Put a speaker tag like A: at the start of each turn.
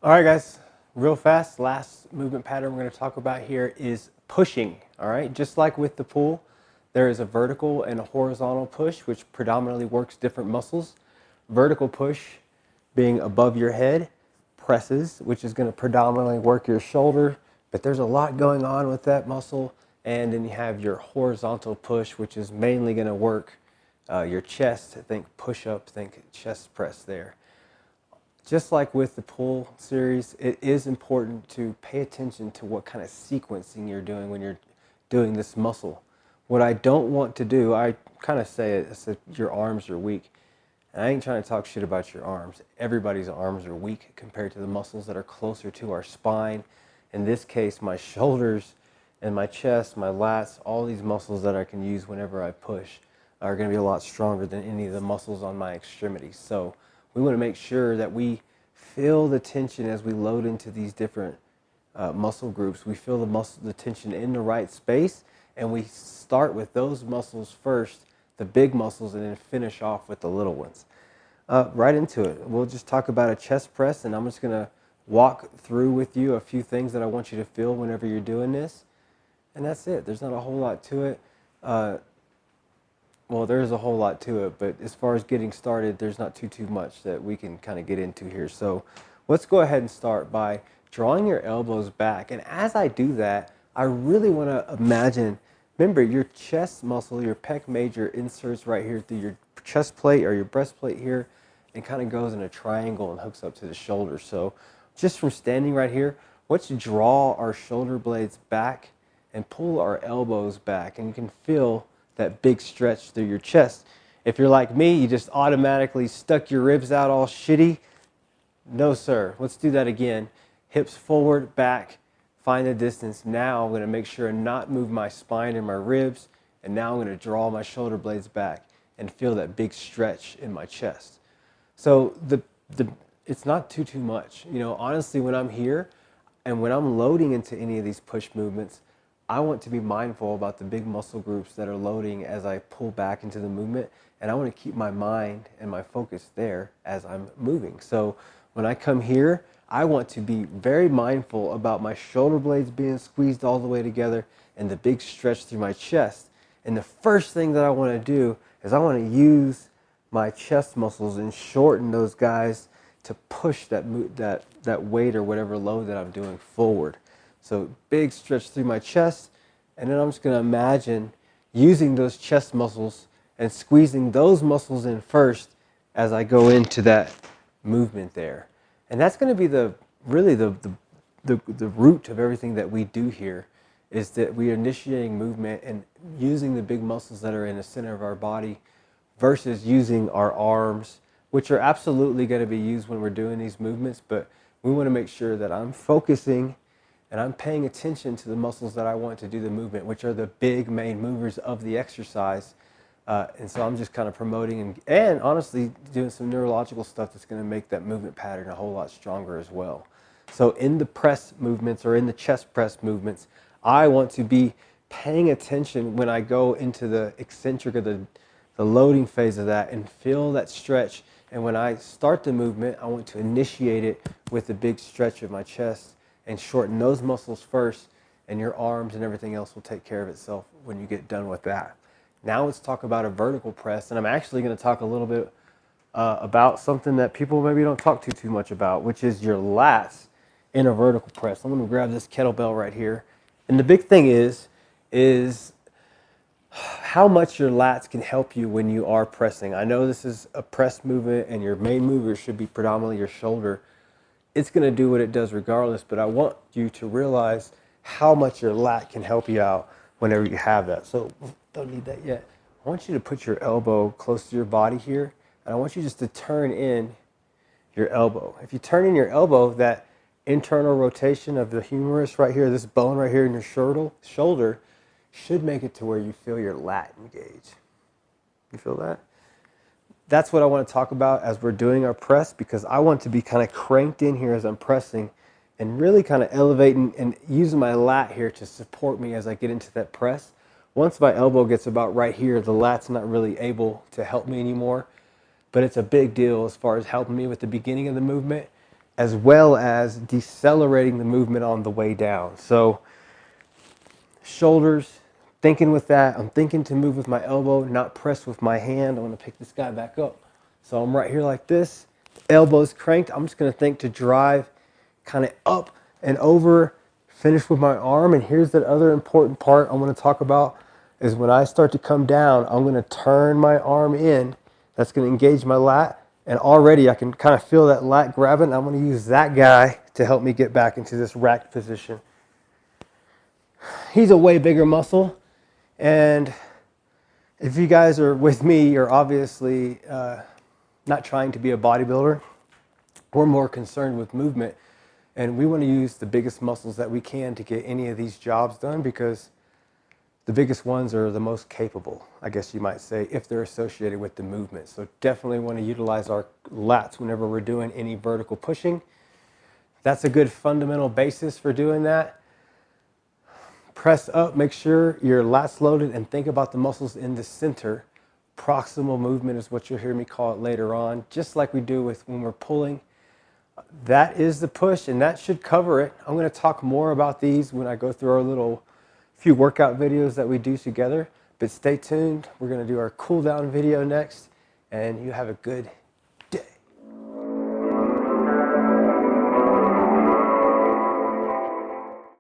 A: All right, guys, real fast. Last movement pattern we're going to talk about here is pushing. All right, just like with the pull, there is a vertical and a horizontal push, which predominantly works different muscles. Vertical push being above your head, presses, which is going to predominantly work your shoulder, but there's a lot going on with that muscle. And then you have your horizontal push, which is mainly going to work your chest. Think push up, think chest press there. Just like with the pull series, it is important to pay attention to what kind of sequencing you're doing when you're doing this muscle. What I don't want to do, I kind of say it, I said your arms are weak. And I ain't trying to talk shit about your arms. Everybody's arms are weak compared to the muscles that are closer to our spine. In this case, my shoulders and my chest, my lats, all these muscles that I can use whenever I push are going to be a lot stronger than any of the muscles on my extremities. So we want to make sure that we feel the tension as we load into these different muscle groups. We feel the tension in the right space, and we start with those muscles first, the big muscles, and then finish off with the little ones. Right into it. We'll just talk about a chest press, and I'm just going to walk through with you a few things that I want you to feel whenever you're doing this. And that's it. There's not a whole lot to it. Well, there's a whole lot to it, but as far as getting started, there's not too much that we can kind of get into here. So let's go ahead and start by drawing your elbows back. And as I do that, I really want to imagine, remember your chest muscle, your pec major inserts right here through your chest plate or your breastplate here and kind of goes in a triangle and hooks up to the shoulder. So just from standing right here, let's draw our shoulder blades back and pull our elbows back, and you can feel that big stretch through your chest. If you're like me, you just automatically stuck your ribs out all shitty. No, sir. Let's do that again. Hips forward, back, find the distance. Now I'm going to make sure and not move my spine and my ribs. And now I'm going to draw my shoulder blades back and feel that big stretch in my chest. So it's not too much. You know, honestly, when I'm here and when I'm loading into any of these push movements, I want to be mindful about the big muscle groups that are loading as I pull back into the movement, and I want to keep my mind and my focus there as I'm moving. So when I come here, I want to be very mindful about my shoulder blades being squeezed all the way together and the big stretch through my chest. And the first thing that I want to do is I want to use my chest muscles and shorten those guys to push that weight or whatever load that I'm doing forward. So big stretch through my chest, and then I'm just going to imagine using those chest muscles and squeezing those muscles in first as I go into that movement there. And that's going to be really the root of everything that we do here, is that we are initiating movement and using the big muscles that are in the center of our body versus using our arms, which are absolutely going to be used when we're doing these movements, but we want to make sure that I'm focusing and I'm paying attention to the muscles that I want to do the movement, which are the big main movers of the exercise. And so I'm just kind of promoting and honestly doing some neurological stuff that's going to make that movement pattern a whole lot stronger as well. So in the press movements or in the chest press movements, I want to be paying attention when I go into the eccentric or the loading phase of that and feel that stretch. And when I start the movement, I want to initiate it with a big stretch of my chest and shorten those muscles first, and your arms and everything else will take care of itself when you get done with that. Now let's talk about a vertical press, and I'm actually going to talk a little bit about something that people maybe don't talk too much about, which is your lats in a vertical press. I'm going to grab this kettlebell right here, and the big thing is how much your lats can help you when you are pressing. I know this is a press movement, and your main mover should be predominantly your shoulder. It's going to do what it does regardless, but I want you to realize how much your lat can help you out whenever you have that. So don't need that yet. I want you to put your elbow close to your body here, and I want you just to turn in your elbow. If you turn in your elbow, that internal rotation of the humerus right here, this bone right here in your shoulder should make it to where you feel your lat engage. You feel that? That's what I want to talk about as we're doing our press, because I want to be kind of cranked in here as I'm pressing and really kind of elevating and using my lat here to support me as I get into that press. Once my elbow gets about right here, the lat's not really able to help me anymore, but it's a big deal as far as helping me with the beginning of the movement. as well as decelerating the movement on the way down. So shoulders, thinking with that, I'm thinking to move with my elbow, not press with my hand. I'm gonna pick this guy back up. So I'm right here like this, elbows cranked. I'm just gonna think to drive kind of up and over, finish with my arm. And here's the other important part I wanna talk about is when I start to come down, I'm gonna turn my arm in. That's gonna engage my lat. And already I can kind of feel that lat grabbing. I'm gonna use that guy to help me get back into this racked position. He's a way bigger muscle. And if you guys are with me, you're obviously not trying to be a bodybuilder. We're more concerned with movement. And we want to use the biggest muscles that we can to get any of these jobs done because the biggest ones are the most capable, I guess you might say, if they're associated with the movement. So definitely want to utilize our lats whenever we're doing any vertical pushing. That's a good fundamental basis for doing that. Press up, make sure your lats loaded, and think about the muscles in the center. Proximal movement is what you'll hear me call it later on, just like we do with when we're pulling. That is the push, and that should cover it. I'm going to talk more about these when I go through our little few workout videos that we do together, but stay tuned. We're going to do our cool down video next, and you have a good